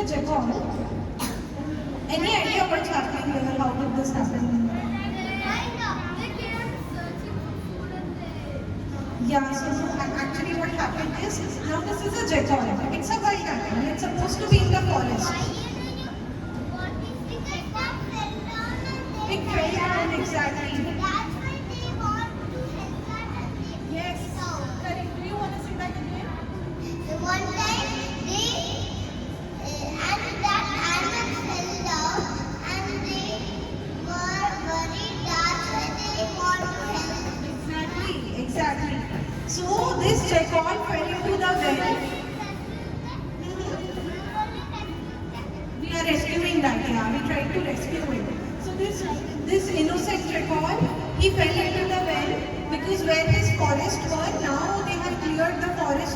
a jackal. Any idea what's happening here? How did this happen? Yeah, so actually what happened is, now this is a jackal. It's a wild animal. It's supposed to be in the forest. It fell down exactly. Yes, correct. Do you want to say that again? One time and that animal fell down and they were worried, that's why they want to help. Exactly. So this jackal fell into the well. We are rescuing that, yeah. We tried to rescue it. So this innocent jackal, he fell into the well because where his forest were, now they have cleared the forest